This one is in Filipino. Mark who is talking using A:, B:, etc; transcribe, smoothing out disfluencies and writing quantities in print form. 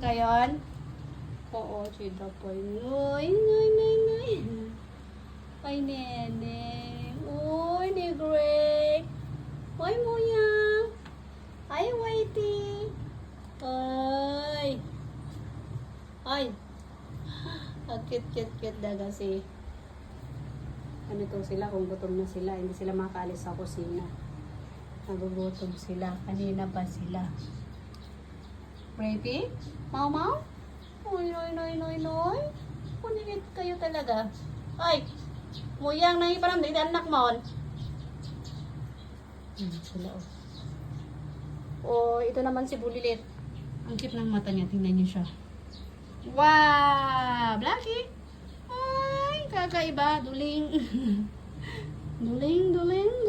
A: ngayon? Oo, sida po. Uy, ngay, ngay, ngay. Ay, Neneng. Uy, ni Greg. Uy, Muyang. Ay, Whitey. Ay. Ay. Ang cute na kasi. Ano to sila, kung gutom na sila, hindi sila makaalis sa kusina. Nagugutom sila. Kanina pa sila. Ready? Mau mau? Uy, noy. Kuningit kayo talaga. Ay! Muyang nang iparam dito anak mo. Sila oh. Oh, ito naman si Bulilit. Ang cute ng mata niya. Tingnan niyo siya. Wow! Blackie! Ay, kakaiba. Duling. duling.